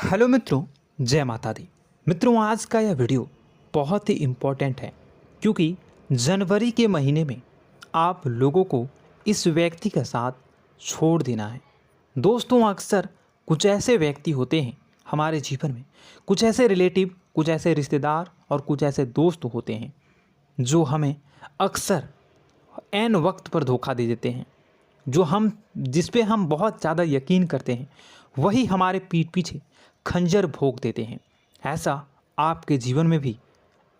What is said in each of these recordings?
Hello मित्रों, जय माता दी। मित्रों, आज का यह वीडियो बहुत ही इम्पोर्टेंट है क्योंकि जनवरी के महीने में आप लोगों को इस व्यक्ति के साथ छोड़ देना है। दोस्तों, अक्सर कुछ ऐसे व्यक्ति होते हैं हमारे जीवन में, कुछ ऐसे रिलेटिव, कुछ ऐसे रिश्तेदार और कुछ ऐसे दोस्त होते हैं जो हमें अक्सर ऐन वक्त पर धोखा दे देते हैं। जिस पे हम बहुत ज़्यादा यकीन करते हैं वही हमारे पीठ पीछे खंजर भोंक देते हैं। ऐसा आपके जीवन में भी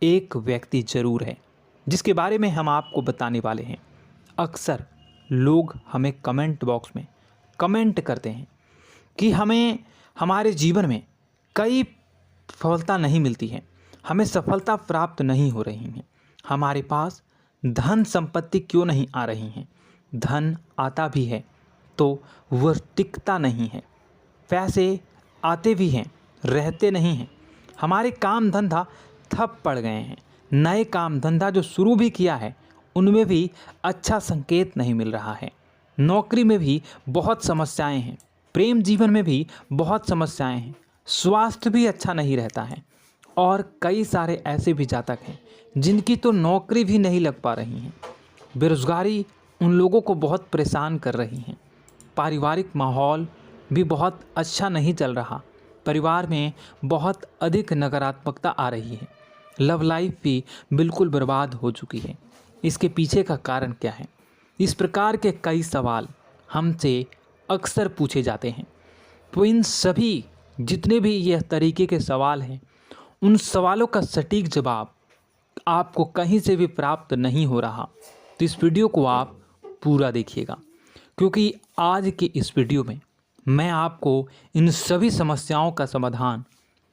एक व्यक्ति ज़रूर है जिसके बारे में हम आपको बताने वाले हैं। अक्सर लोग हमें कमेंट बॉक्स में कमेंट करते हैं कि हमें हमारे जीवन में कई सफलता नहीं मिलती है, हमें सफलता प्राप्त नहीं हो रही है, हमारे पास धन संपत्ति क्यों नहीं आ रही हैं, धन आता भी है तो वह टिकता नहीं है, पैसे आते भी हैं रहते नहीं हैं, हमारे काम धंधा ठप पड़ गए हैं, नए काम धंधा जो शुरू भी किया है उनमें भी अच्छा संकेत नहीं मिल रहा है, नौकरी में भी बहुत समस्याएं हैं, प्रेम जीवन में भी बहुत समस्याएं हैं, स्वास्थ्य भी अच्छा नहीं रहता है और कई सारे ऐसे भी जातक हैं जिनकी तो नौकरी भी नहीं लग पा रही हैं। बेरोज़गारी उन लोगों को बहुत परेशान कर रही हैं। पारिवारिक माहौल भी बहुत अच्छा नहीं चल रहा, परिवार में बहुत अधिक नकारात्मकता आ रही है, लव लाइफ भी बिल्कुल बर्बाद हो चुकी है। इसके पीछे का कारण क्या है? इस प्रकार के कई सवाल हमसे अक्सर पूछे जाते हैं। तो इन सभी जितने भी यह तरीके के सवाल हैं, उन सवालों का सटीक जवाब आपको कहीं से भी प्राप्त नहीं हो रहा। तो इस वीडियो को आप पूरा देखिएगा क्योंकि आज की इस वीडियो में मैं आपको इन सभी समस्याओं का समाधान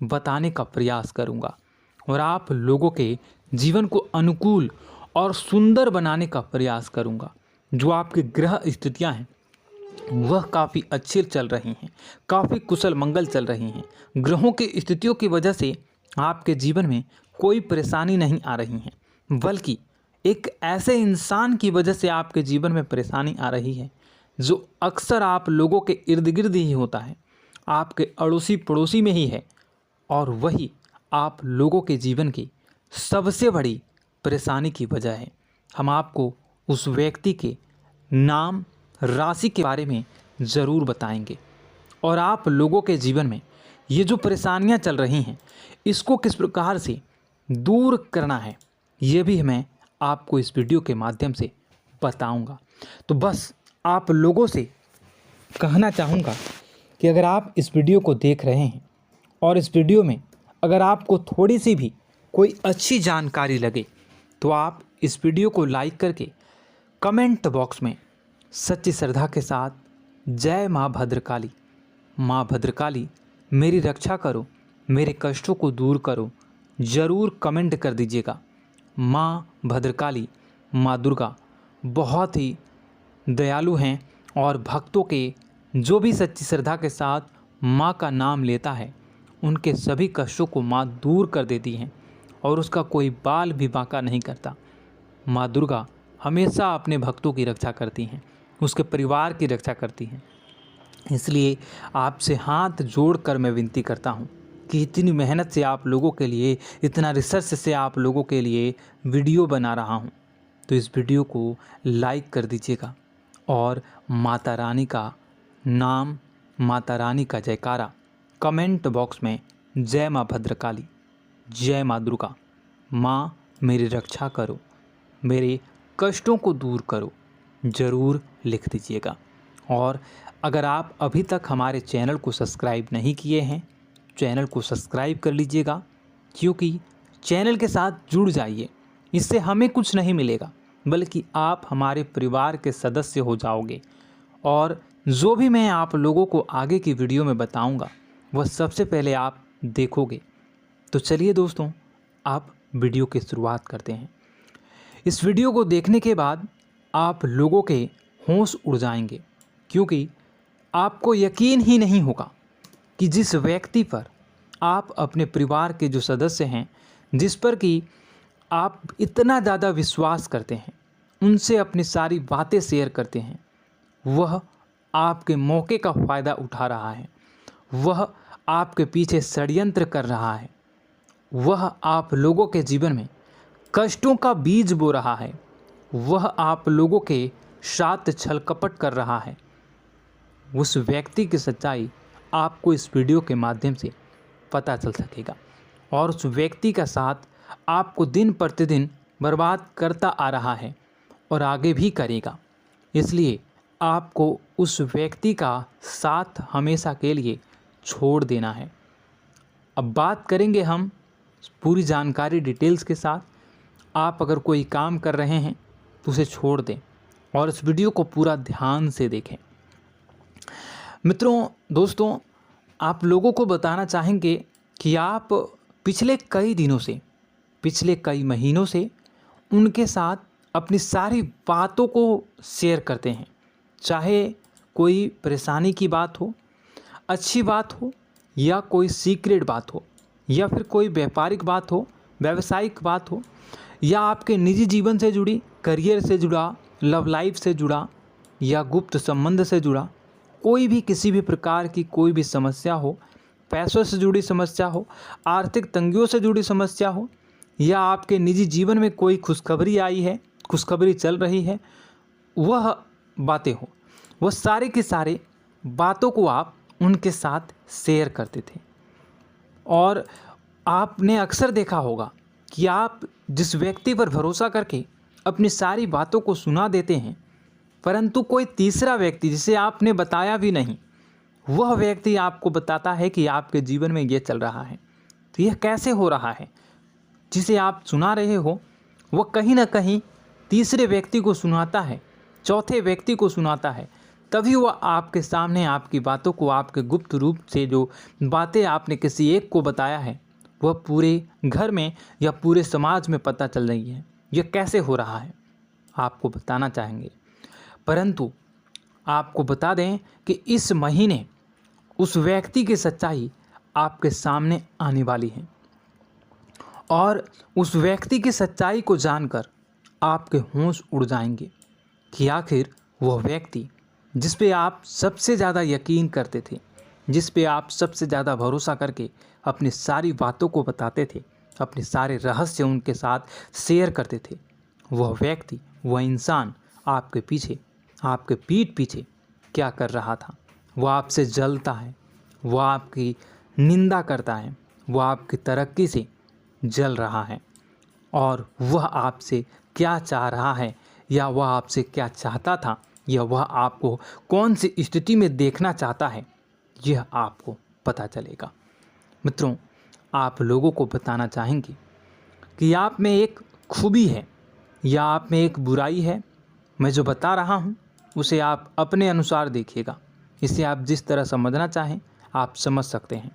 बताने का प्रयास करूंगा और आप लोगों के जीवन को अनुकूल और सुंदर बनाने का प्रयास करूंगा। जो आपकी ग्रह स्थितियां हैं वह काफ़ी अच्छी चल रही हैं, काफ़ी कुशल मंगल चल रही हैं। ग्रहों की स्थितियों की वजह से आपके जीवन में कोई परेशानी नहीं आ रही है, बल्कि एक ऐसे इंसान की वजह से आपके जीवन में परेशानी आ रही है जो अक्सर आप लोगों के इर्द गिर्द ही होता है, आपके अड़ोसी पड़ोसी में ही है और वही आप लोगों के जीवन की सबसे बड़ी परेशानी की वजह है। हम आपको उस व्यक्ति के नाम, राशि के बारे में ज़रूर बताएंगे और आप लोगों के जीवन में ये जो परेशानियां चल रही हैं इसको किस प्रकार से दूर करना है ये भी मैं आपको इस वीडियो के माध्यम से बताऊंगा। तो बस आप लोगों से कहना चाहूँगा कि अगर आप इस वीडियो को देख रहे हैं और इस वीडियो में अगर आपको थोड़ी सी भी कोई अच्छी जानकारी लगे तो आप इस वीडियो को लाइक करके कमेंट बॉक्स में सच्ची श्रद्धा के साथ जय माँ भद्रकाली, माँ भद्रकाली मेरी रक्षा करो, मेरे कष्टों को दूर करो ज़रूर कमेंट कर दीजिएगा। माँ भद्रकाली, माँ दुर्गा बहुत ही दयालु हैं और भक्तों के जो भी सच्ची श्रद्धा के साथ माँ का नाम लेता है उनके सभी कष्टों को माँ दूर कर देती हैं और उसका कोई बाल भी बांका नहीं करता। माँ दुर्गा हमेशा अपने भक्तों की रक्षा करती हैं, उसके परिवार की रक्षा करती हैं। इसलिए आपसे हाथ जोड़कर मैं विनती करता हूँ कि इतनी मेहनत से आप लोगों के लिए, इतना रिसर्च से आप लोगों के लिए वीडियो बना रहा हूँ, तो इस वीडियो को लाइक कर दीजिएगा और माता रानी का नाम, माता रानी का जयकारा कमेंट बॉक्स में जय माँ भद्रकाली, जय माँ दुर्गा, माँ मेरी रक्षा करो, मेरे कष्टों को दूर करो ज़रूर लिख दीजिएगा। और अगर आप अभी तक हमारे चैनल को सब्सक्राइब नहीं किए हैं, चैनल को सब्सक्राइब कर लीजिएगा क्योंकि चैनल के साथ जुड़ जाइए। इससे हमें कुछ नहीं मिलेगा बल्कि आप हमारे परिवार के सदस्य हो जाओगे और जो भी मैं आप लोगों को आगे की वीडियो में बताऊंगा वह सबसे पहले आप देखोगे। तो चलिए दोस्तों, आप वीडियो की शुरुआत करते हैं। इस वीडियो को देखने के बाद आप लोगों के होश उड़ जाएंगे क्योंकि आपको यकीन ही नहीं होगा कि जिस व्यक्ति पर आप अपने परिवार के जो सदस्य हैं, जिस पर कि आप इतना ज़्यादा विश्वास करते हैं, उनसे अपनी सारी बातें शेयर करते हैं, वह आपके मौके का फ़ायदा उठा रहा है, वह आपके पीछे षड्यंत्र कर रहा है, वह आप लोगों के जीवन में कष्टों का बीज बो रहा है, वह आप लोगों के साथ छल कपट कर रहा है, उस व्यक्ति की सच्चाई आपको इस वीडियो के माध्यम से पता चल सकेगा और उस व्यक्ति का साथ आपको दिन प्रतिदिन बर्बाद करता आ रहा है और आगे भी करेगा। इसलिए आपको उस व्यक्ति का साथ हमेशा के लिए छोड़ देना है। अब बात करेंगे हम पूरी जानकारी डिटेल्स के साथ। आप अगर कोई काम कर रहे हैं तो उसे छोड़ दें और इस वीडियो को पूरा ध्यान से देखें। मित्रों, दोस्तों, आप लोगों को बताना चाहेंगे कि आप पिछले कई दिनों से, पिछले कई महीनों से उनके साथ अपनी सारी बातों को शेयर करते हैं, चाहे कोई परेशानी की बात हो, अच्छी बात हो या कोई सीक्रेट बात हो या फिर कोई व्यापारिक बात हो, व्यावसायिक बात हो या आपके निजी जीवन से जुड़ी, करियर से जुड़ा, लव लाइफ से जुड़ा या गुप्त संबंध से जुड़ा कोई भी किसी भी प्रकार की कोई भी समस्या हो, पैसों से जुड़ी समस्या हो, आर्थिक तंगियों से जुड़ी समस्या हो या आपके निजी जीवन में कोई खुशखबरी आई है, खुशखबरी चल रही है, वह बातें हो, वह सारे के सारे बातों को आप उनके साथ शेयर करते थे। और आपने अक्सर देखा होगा कि आप जिस व्यक्ति पर भरोसा करके अपनी सारी बातों को सुना देते हैं, परंतु कोई तीसरा व्यक्ति जिसे आपने बताया भी नहीं, वह व्यक्ति आपको बताता है कि आपके जीवन में ये चल रहा है। तो यह कैसे हो रहा है? जिसे आप सुना रहे हो वह कहीं ना कहीं तीसरे व्यक्ति को सुनाता है, चौथे व्यक्ति को सुनाता है, तभी वह आपके सामने आपकी बातों को, आपके गुप्त रूप से जो बातें आपने किसी एक को बताया है, वह पूरे घर में या पूरे समाज में पता चल रही है। यह कैसे हो रहा है आपको बताना चाहेंगे। परंतु आपको बता दें कि इस महीने उस व्यक्ति की सच्चाई आपके सामने आने वाली है और उस व्यक्ति की सच्चाई को जानकर आपके होश उड़ जाएंगे कि आखिर वह व्यक्ति जिस पे आप सबसे ज़्यादा यकीन करते थे, जिस पे आप सबसे ज़्यादा भरोसा करके अपनी सारी बातों को बताते थे, अपने सारे रहस्य उनके साथ शेयर करते थे, वह व्यक्ति, वह इंसान आपके पीछे, आपके पीठ पीछे क्या कर रहा था। वह आपसे जलता है, वह आपकी निंदा करता है, वह आपकी तरक्की से जल रहा है और वह आपसे क्या चाह रहा है या वह आपसे क्या चाहता था या वह आपको कौन सी स्थिति में देखना चाहता है, यह आपको पता चलेगा। मित्रों, आप लोगों को बताना चाहेंगे कि आप में एक खूबी है या आप में एक बुराई है। मैं जो बता रहा हूँ उसे आप अपने अनुसार देखिएगा। इसे आप जिस तरह समझना चाहें आप समझ सकते हैं,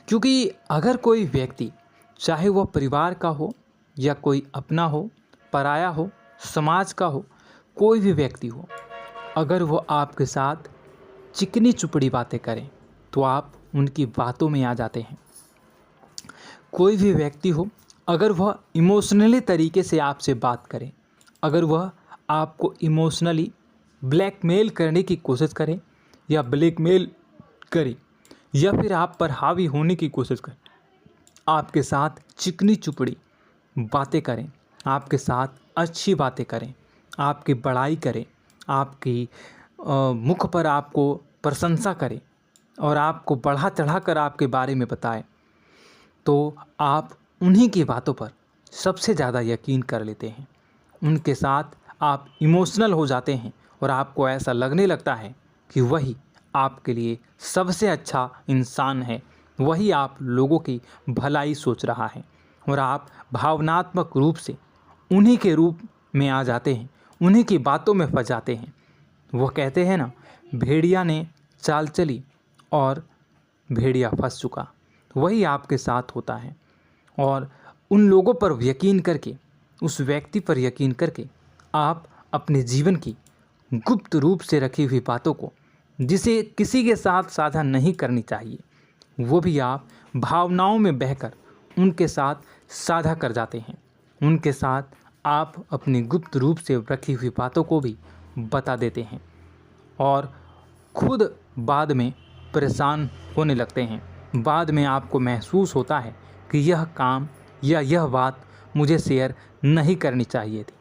क्योंकि अगर कोई व्यक्ति, चाहे वह परिवार का हो या कोई अपना हो, पराया हो, समाज का हो, कोई भी व्यक्ति हो, अगर वो आपके साथ चिकनी चुपड़ी बातें करें तो आप उनकी बातों में आ जाते हैं। कोई भी व्यक्ति हो, अगर वह इमोशनली तरीके से आपसे बात करे, अगर वह आपको इमोशनली ब्लैकमेल करने की कोशिश करे या ब्लैकमेल करे या फिर आप पर हावी होने की कोशिश करे, आपके साथ चिकनी चुपड़ी बातें करें, आपके साथ अच्छी बातें करें, आपकी बड़ाई करें, आपकी मुख पर आपको प्रशंसा करें और आपको बढ़ा चढ़ा कर आपके बारे में बताए, तो आप उन्हीं की बातों पर सबसे ज़्यादा यकीन कर लेते हैं। उनके साथ आप इमोशनल हो जाते हैं और आपको ऐसा लगने लगता है कि वही आपके लिए सबसे अच्छा इंसान है, वही आप लोगों की भलाई सोच रहा है और आप भावनात्मक रूप से उन्हीं के रूप में आ जाते हैं, उन्हीं की बातों में फंस जाते हैं। वो कहते हैं ना, भेड़िया ने चाल चली और भेड़िया फंस चुका। वही आपके साथ होता है और उन लोगों पर यकीन करके, उस व्यक्ति पर यकीन करके आप अपने जीवन की गुप्त रूप से रखी हुई बातों को, जिसे किसी के साथ साझा नहीं करनी चाहिए, वो भी आप भावनाओं में बहकर उनके साथ साझा कर जाते हैं। उनके साथ आप अपनी गुप्त रूप से रखी हुई बातों को भी बता देते हैं और खुद बाद में परेशान होने लगते हैं बाद में आपको महसूस होता है कि यह काम या यह बात मुझे शेयर नहीं करनी चाहिए थी।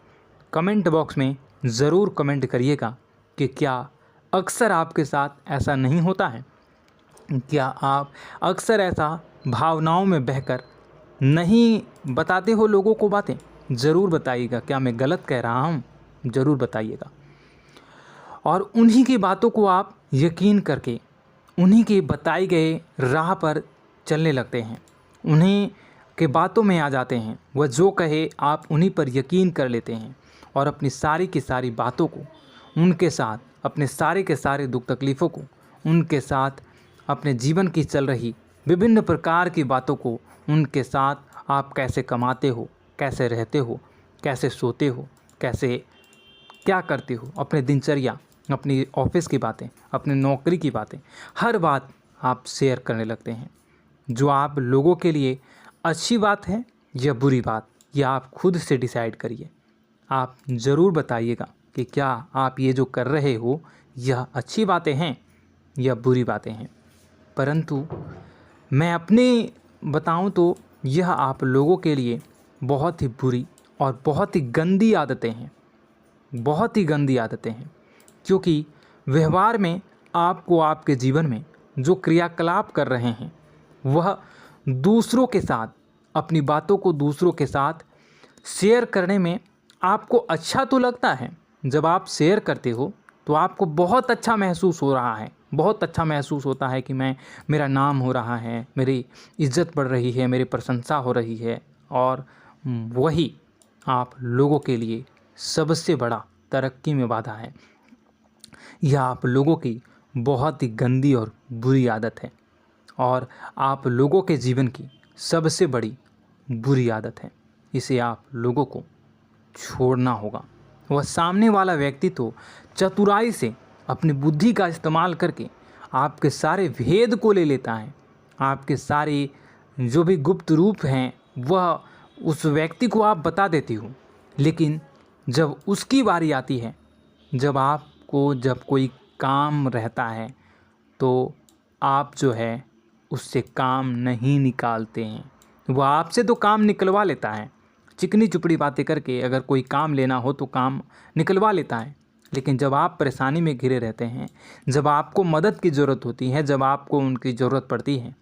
कमेंट बॉक्स में ज़रूर कमेंट करिएगा कि क्या अक्सर आपके साथ ऐसा नहीं होता है? क्या आप अक्सर ऐसा भावनाओं में बहकर नहीं बताते हो लोगों को बातें? ज़रूर बताइएगा। क्या मैं गलत कह रहा हूँ? ज़रूर बताइएगा। और उन्हीं की बातों को आप यकीन करके उन्हीं के बताए गए राह पर चलने लगते हैं, उन्हीं के बातों में आ जाते हैं। वह जो कहे आप उन्हीं पर यकीन कर लेते हैं और अपनी सारी की सारी बातों को उनके साथ, अपने सारे के सारे दुख तकलीफ़ों को उनके साथ, अपने जीवन की चल रही विभिन्न प्रकार की बातों को उनके साथ, आप कैसे कमाते हो, कैसे रहते हो, कैसे सोते हो, कैसे क्या करते हो, अपने दिनचर्या, अपनी ऑफिस की बातें, अपनी नौकरी की बातें, हर बात आप शेयर करने लगते हैं। जो आप लोगों के लिए अच्छी बात है या बुरी बात, यह आप खुद से डिसाइड करिए। आप ज़रूर बताइएगा कि क्या आप ये जो कर रहे हो यह अच्छी बातें हैं या बुरी बातें हैं। परंतु मैं अपनी बताऊं तो यह आप लोगों के लिए बहुत ही बुरी और बहुत ही गंदी आदतें हैं, बहुत ही गंदी आदतें हैं। क्योंकि व्यवहार में आपको आपके जीवन में जो क्रियाकलाप कर रहे हैं वह दूसरों के साथ, अपनी बातों को दूसरों के साथ शेयर करने में आपको अच्छा तो लगता है। जब आप शेयर करते हो तो आपको बहुत अच्छा महसूस हो रहा है, बहुत अच्छा महसूस होता है कि मेरा नाम हो रहा है, मेरी इज्जत बढ़ रही है, मेरी प्रशंसा हो रही है। और वही आप लोगों के लिए सबसे बड़ा तरक्की में बाधा है। यह आप लोगों की बहुत ही गंदी और बुरी आदत है और आप लोगों के जीवन की सबसे बड़ी बुरी आदत है। इसे आप लोगों को छोड़ना होगा। वह सामने वाला व्यक्ति तो चतुराई से अपनी बुद्धि का इस्तेमाल करके आपके सारे भेद को ले लेता है, आपके सारे जो भी गुप्त रूप हैं वह उस व्यक्ति को आप बता देती हो। लेकिन जब उसकी बारी आती है, जब कोई काम रहता है तो आप जो है उससे काम नहीं निकालते हैं। वह आपसे तो काम निकलवा लेता है, चिकनी चुपड़ी बातें करके अगर कोई काम लेना हो तो काम निकलवा लेता है। लेकिन जब आप परेशानी में घिरे रहते हैं, जब आपको मदद की ज़रूरत होती है, जब आपको उनकी ज़रूरत पड़ती है,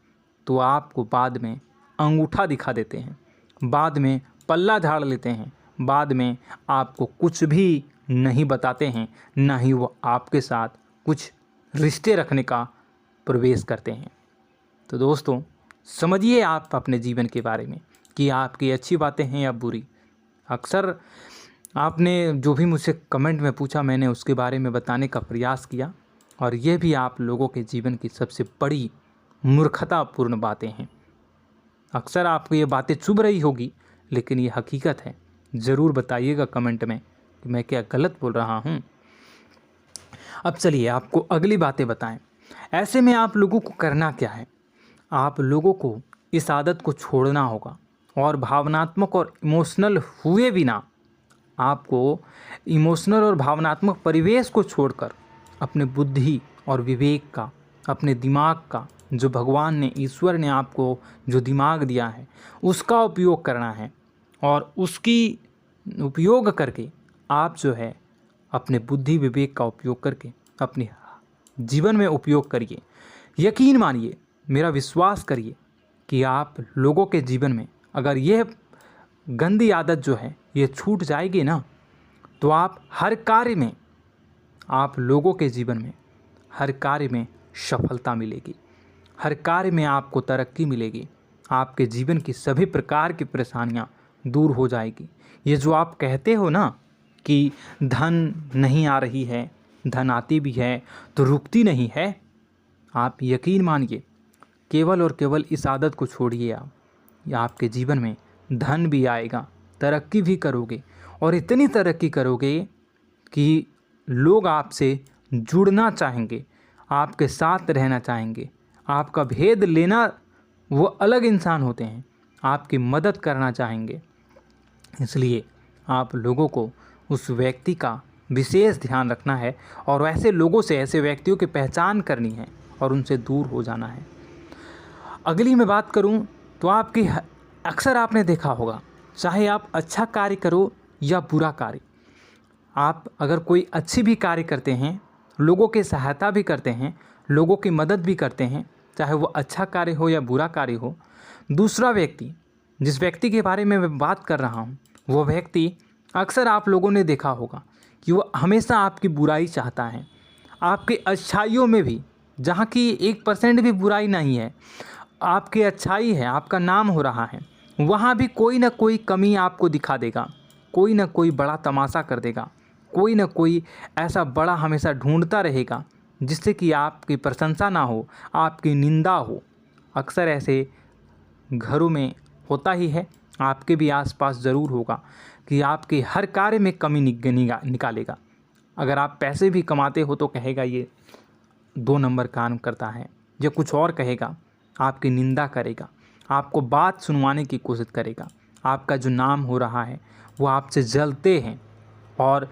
तो आपको बाद में अंगूठा दिखा देते हैं, बाद में पल्ला झाड़ लेते हैं, बाद में आपको कुछ भी नहीं बताते हैं, ना ही वो आपके साथ कुछ रिश्ते रखने का प्रवेश करते हैं। तो दोस्तों, समझिए आप अपने जीवन के बारे में कि आपकी अच्छी बातें हैं या बुरी। अक्सर आपने जो भी मुझसे कमेंट में पूछा, मैंने उसके बारे में बताने का प्रयास किया और ये भी आप लोगों के जीवन की सबसे बड़ी मूर्खतापूर्ण बातें हैं। अक्सर आपको ये बातें चुभ रही होगी, लेकिन ये हकीकत है। ज़रूर बताइएगा कमेंट में कि मैं क्या गलत बोल रहा हूँ। अब चलिए आपको अगली बातें बताएं। ऐसे में आप लोगों को करना क्या है? आप लोगों को इस आदत को छोड़ना होगा और भावनात्मक और इमोशनल हुए बिना आपको इमोशनल और भावनात्मक परिवेश को छोड़कर अपने बुद्धि और विवेक का, अपने दिमाग का, जो भगवान ने, ईश्वर ने आपको जो दिमाग दिया है उसका उपयोग करना है। और उसकी उपयोग करके आप जो है अपने बुद्धि विवेक का उपयोग करके अपने जीवन में उपयोग करिए। यकीन मानिए, मेरा विश्वास करिए कि आप लोगों के जीवन में अगर यह गंदी आदत जो है ये छूट जाएगी ना, तो आप हर कार्य में, आप लोगों के जीवन में हर कार्य में सफलता मिलेगी, हर कार्य में आपको तरक्की मिलेगी, आपके जीवन की सभी प्रकार की परेशानियां दूर हो जाएगी। ये जो आप कहते हो ना कि धन नहीं आ रही है, धन आती भी है तो रुकती नहीं है, आप यकीन मानिए, केवल और केवल इस आदत को छोड़िए आप, या आपके जीवन में धन भी आएगा, तरक्की भी करोगे और इतनी तरक्की करोगे कि लोग आपसे जुड़ना चाहेंगे, आपके साथ रहना चाहेंगे, आपका भेद लेना, वो अलग इंसान होते हैं, आपकी मदद करना चाहेंगे। इसलिए आप लोगों को उस व्यक्ति का विशेष ध्यान रखना है और ऐसे लोगों से, ऐसे व्यक्तियों की पहचान करनी है और उनसे दूर हो जाना है। अगली मैं बात करूं तो आपकी अक्सर आपने देखा होगा, चाहे आप अच्छा कार्य करो या बुरा कार्य, आप अगर कोई अच्छी भी कार्य करते हैं, लोगों की सहायता भी करते हैं, लोगों की मदद भी करते हैं, चाहे वो अच्छा कार्य हो या बुरा कार्य हो, दूसरा व्यक्ति, जिस व्यक्ति के बारे में मैं बात कर रहा हूँ, वो व्यक्ति अक्सर आप लोगों ने देखा होगा कि वो हमेशा आपकी बुराई चाहता है। आपकी अच्छाइयों में भी, जहाँ की 1% भी बुराई नहीं है, आपकी अच्छाई है, आपका नाम हो रहा है, वहाँ भी कोई ना कोई कमी आपको दिखा देगा, कोई ना कोई बड़ा तमाशा कर देगा, कोई ना कोई ऐसा बड़ा हमेशा ढूंढता रहेगा जिससे कि आपकी प्रशंसा ना हो, आपकी निंदा हो। अक्सर ऐसे घरों में होता ही है, आपके भी आसपास ज़रूर होगा कि आपके हर कार्य में कमी निकालेगा। अगर आप पैसे भी कमाते हो तो कहेगा ये 2 नंबर काम करता है, या कुछ और कहेगा, आपकी निंदा करेगा, आपको बात सुनवाने की कोशिश करेगा। आपका जो नाम हो रहा है वो आपसे जलते हैं और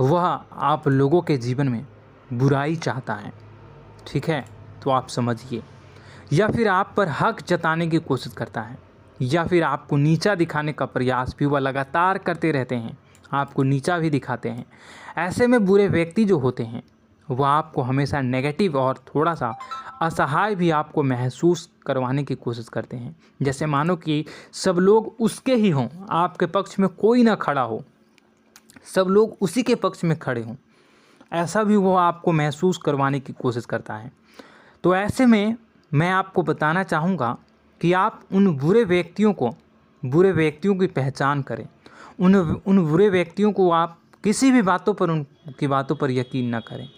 वह आप लोगों के जीवन में बुराई चाहता है, ठीक है, तो आप समझिए। या फिर आप पर हक जताने की कोशिश करता है, या फिर आपको नीचा दिखाने का प्रयास भी वह लगातार करते रहते हैं, आपको नीचा भी दिखाते हैं। ऐसे में बुरे व्यक्ति जो होते हैं वह आपको हमेशा नेगेटिव और थोड़ा सा असहाय भी आपको महसूस करवाने की कोशिश करते हैं। जैसे मानो कि सब लोग उसके ही हों, आपके पक्ष में कोई ना खड़ा हो, सब लोग उसी के पक्ष में खड़े हों, ऐसा भी वो आपको महसूस करवाने की कोशिश करता है। तो ऐसे में मैं आपको बताना चाहूँगा कि आप उन बुरे व्यक्तियों की पहचान करें। उन बुरे व्यक्तियों को आप किसी भी उनकी बातों पर यकीन ना करें।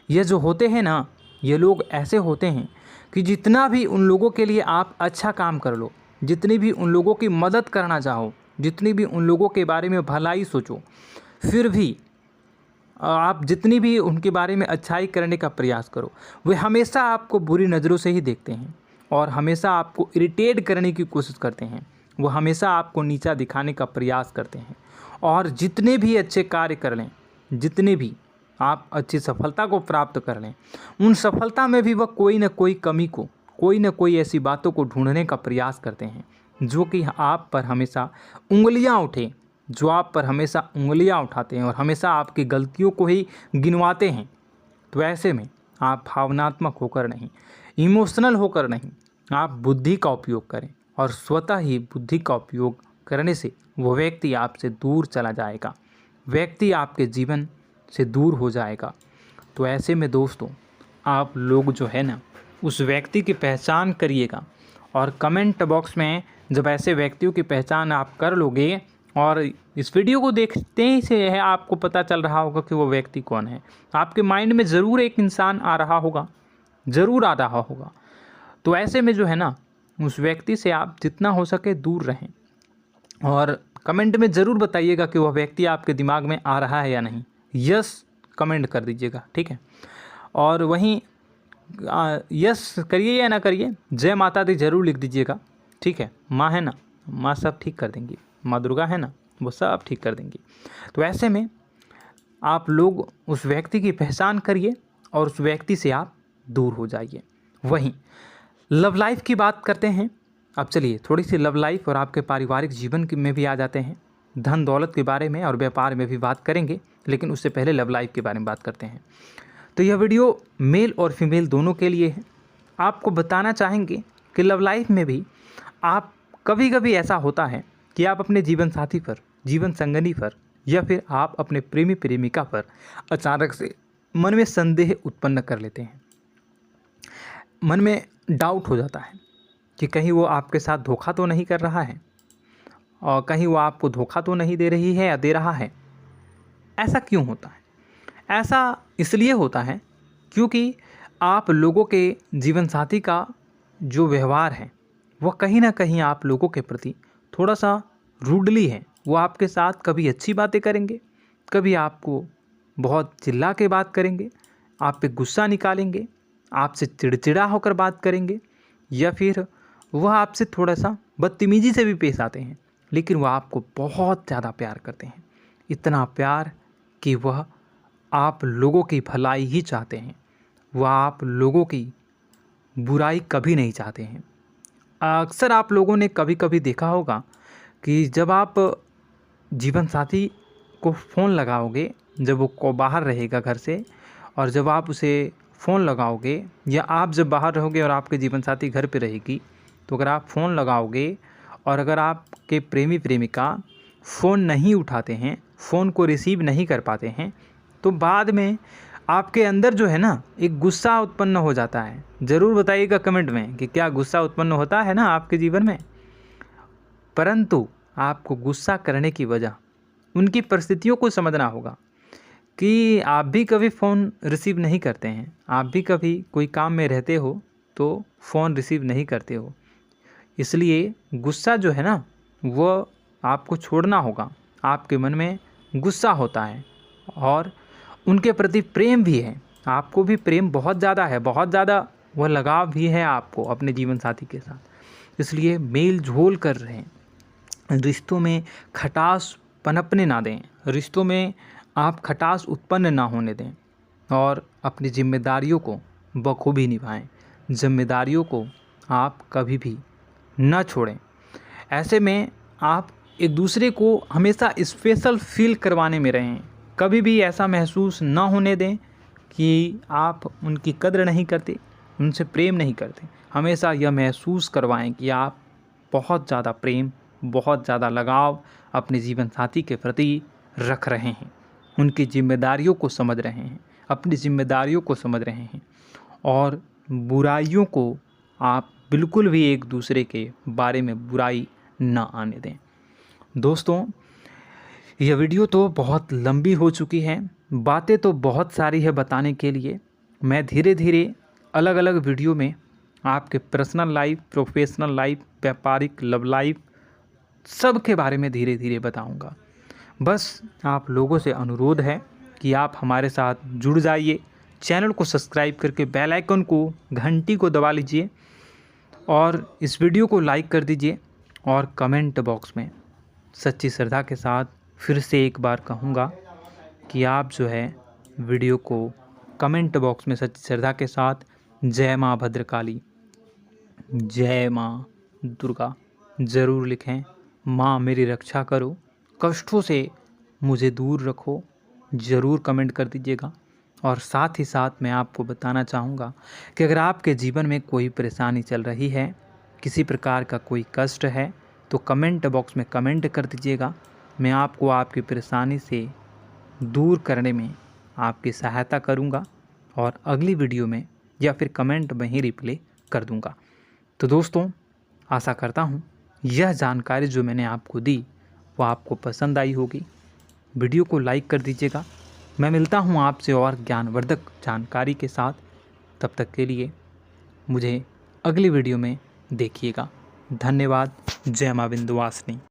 ये जो होते हैं ना, ये लोग ऐसे होते हैं कि जितना भी उन लोगों के लिए आप अच्छा काम कर लो, जितनी भी उन लोगों की मदद करना चाहो, जितनी भी उन लोगों के बारे में भलाई सोचो, फिर भी आप जितनी भी उनके बारे में अच्छाई करने का प्रयास करो, वे हमेशा आपको बुरी नज़रों से ही देखते हैं और हमेशा आपको इरिटेट करने की कोशिश करते हैं। वो हमेशा आपको नीचा दिखाने का प्रयास करते हैं और जितने भी अच्छे कार्य कर लें, जितने भी आप अच्छी सफलता को प्राप्त कर लें, उन सफलता में भी वह कोई ना कोई कमी को, कोई ना कोई ऐसी बातों को ढूंढने का प्रयास करते हैं जो कि आप पर हमेशा उंगलियां उठे, जो आप पर हमेशा उंगलियां उठाते हैं और हमेशा आपकी गलतियों को ही गिनवाते हैं। तो ऐसे में आप भावनात्मक होकर नहीं, इमोशनल होकर नहीं, आप बुद्धि का उपयोग करें और स्वतः ही बुद्धि का उपयोग करने से वो व्यक्ति आपसे दूर चला जाएगा, व्यक्ति आपके जीवन से दूर हो जाएगा। तो ऐसे में दोस्तों, आप लोग जो है ना, उस व्यक्ति की पहचान करिएगा और कमेंट बॉक्स में जब ऐसे व्यक्तियों की पहचान आप कर लोगे और इस वीडियो को देखते ही से है आपको पता चल रहा होगा कि वो व्यक्ति कौन है, आपके माइंड में ज़रूर एक इंसान आ रहा होगा, ज़रूर आ रहा होगा। तो ऐसे में जो है ना, उस व्यक्ति से आप जितना हो सके दूर रहें और कमेंट में ज़रूर बताइएगा कि वह व्यक्ति आपके दिमाग में आ रहा है या नहीं। यस कमेंट कर दीजिएगा, ठीक है। और वहीं यस करिए या ना करिए, जय माता दी ज़रूर लिख दीजिएगा, ठीक है। माँ है ना, माँ सब ठीक कर देंगी, माँ दुर्गा है ना, वो सब ठीक कर देंगी। तो ऐसे में आप लोग उस व्यक्ति की पहचान करिए और उस व्यक्ति से आप दूर हो जाइए। वहीं लव लाइफ की बात करते हैं। अब चलिए थोड़ी सी लव लाइफ और आपके पारिवारिक जीवन में भी आ जाते हैं, धन दौलत के बारे में और व्यापार में भी बात करेंगे, लेकिन उससे पहले लव लाइफ के बारे में बात करते हैं। तो यह वीडियो मेल और फीमेल दोनों के लिए है। आपको बताना चाहेंगे कि लव लाइफ में भी आप कभी कभी ऐसा होता है कि आप अपने जीवन साथी पर, जीवन संगनी पर या फिर आप अपने प्रेमी प्रेमिका पर अचानक से मन में संदेह उत्पन्न कर लेते हैं। मन में डाउट हो जाता है कि कहीं वो आपके साथ धोखा तो नहीं कर रहा है और कहीं वो आपको धोखा तो नहीं दे रही है या दे रहा है। ऐसा क्यों होता है? ऐसा इसलिए होता है क्योंकि आप लोगों के जीवन साथी का जो व्यवहार है वह कहीं ना कहीं आप लोगों के प्रति थोड़ा सा रूडली है। वो आपके साथ कभी अच्छी बातें करेंगे, कभी आपको बहुत चिल्ला के बात करेंगे, आप पे गुस्सा निकालेंगे, आपसे चिड़चिड़ा होकर बात करेंगे, या फिर वह आपसे थोड़ा सा बदतमीजी से भी पेश आते हैं, लेकिन वह आपको बहुत ज़्यादा प्यार करते हैं। इतना प्यार कि वह आप लोगों की भलाई ही चाहते हैं, वह आप लोगों की बुराई कभी नहीं चाहते हैं। अक्सर आप लोगों ने कभी कभी देखा होगा कि जब आप जीवन साथी को फ़ोन लगाओगे, जब वो बाहर रहेगा घर से, और जब आप उसे फ़ोन लगाओगे, या आप जब बाहर रहोगे और आपके जीवन साथी घर पे रहेगी, तो अगर आप फ़ोन लगाओगे और अगर आपके प्रेमी प्रेमिका फ़ोन नहीं उठाते हैं, फ़ोन को रिसीव नहीं कर पाते हैं, तो बाद में आपके अंदर जो है ना एक गुस्सा उत्पन्न हो जाता है। ज़रूर बताइएगा कमेंट में कि क्या गुस्सा उत्पन्न होता है ना आपके जीवन में। परंतु आपको गुस्सा करने की वजह उनकी परिस्थितियों को समझना होगा कि आप भी कभी फ़ोन रिसीव नहीं करते हैं, आप भी कभी कोई काम में रहते हो तो फ़ोन रिसीव नहीं करते हो। इसलिए गुस्सा जो है ना वो आपको छोड़ना होगा। आपके मन में गुस्सा होता है और उनके प्रति प्रेम भी है, आपको भी प्रेम बहुत ज़्यादा है, बहुत ज़्यादा वह लगाव भी है आपको अपने जीवन साथी के साथ। इसलिए मेल झोल कर रहें, रिश्तों में खटास पनपने ना दें, रिश्तों में आप खटास उत्पन्न ना होने दें और अपनी जिम्मेदारियों को बखूबी निभाएं। जिम्मेदारियों को आप कभी भी न छोड़ें। ऐसे में आप एक दूसरे को हमेशा स्पेशल फील करवाने में रहें। कभी भी ऐसा महसूस ना होने दें कि आप उनकी कद्र नहीं करते, उनसे प्रेम नहीं करते। हमेशा यह महसूस करवाएं कि आप बहुत ज़्यादा प्रेम, बहुत ज़्यादा लगाव अपने जीवन साथी के प्रति रख रहे हैं, उनकी जिम्मेदारियों को समझ रहे हैं, अपनी जिम्मेदारियों को समझ रहे हैं और बुराइयों को आप बिल्कुल भी एक दूसरे के बारे में बुराई ना आने दें। दोस्तों, यह वीडियो तो बहुत लंबी हो चुकी है, बातें तो बहुत सारी है बताने के लिए। मैं धीरे धीरे अलग अलग वीडियो में आपके पर्सनल लाइफ, प्रोफेशनल लाइफ, व्यापारिक लव लाइफ सब के बारे में धीरे धीरे बताऊंगा। बस आप लोगों से अनुरोध है कि आप हमारे साथ जुड़ जाइए, चैनल को सब्सक्राइब करके बेल आइकन को, घंटी को दबा लीजिए और इस वीडियो को लाइक कर दीजिए। और कमेंट बॉक्स में सच्ची श्रद्धा के साथ फिर से एक बार कहूँगा कि आप जो है वीडियो को कमेंट बॉक्स में सच्ची श्रद्धा के साथ जय माँ भद्रकाली, जय माँ दुर्गा ज़रूर लिखें। माँ मेरी रक्षा करो, कष्टों से मुझे दूर रखो, ज़रूर कमेंट कर दीजिएगा। और साथ ही साथ मैं आपको बताना चाहूँगा कि अगर आपके जीवन में कोई परेशानी चल रही है, किसी प्रकार का कोई कष्ट है, तो कमेंट बॉक्स में कमेंट कर दीजिएगा। मैं आपको आपकी परेशानी से दूर करने में आपकी सहायता करूँगा और अगली वीडियो में या फिर कमेंट में ही रिप्लाई कर दूँगा। तो दोस्तों, आशा करता हूँ यह जानकारी जो मैंने आपको दी वो आपको पसंद आई होगी। वीडियो को लाइक कर दीजिएगा। मैं मिलता हूँ आपसे और ज्ञानवर्धक जानकारी के साथ। तब तक के लिए मुझे अगली वीडियो में देखिएगा। धन्यवाद। जय माँ विंध्यवासिनी।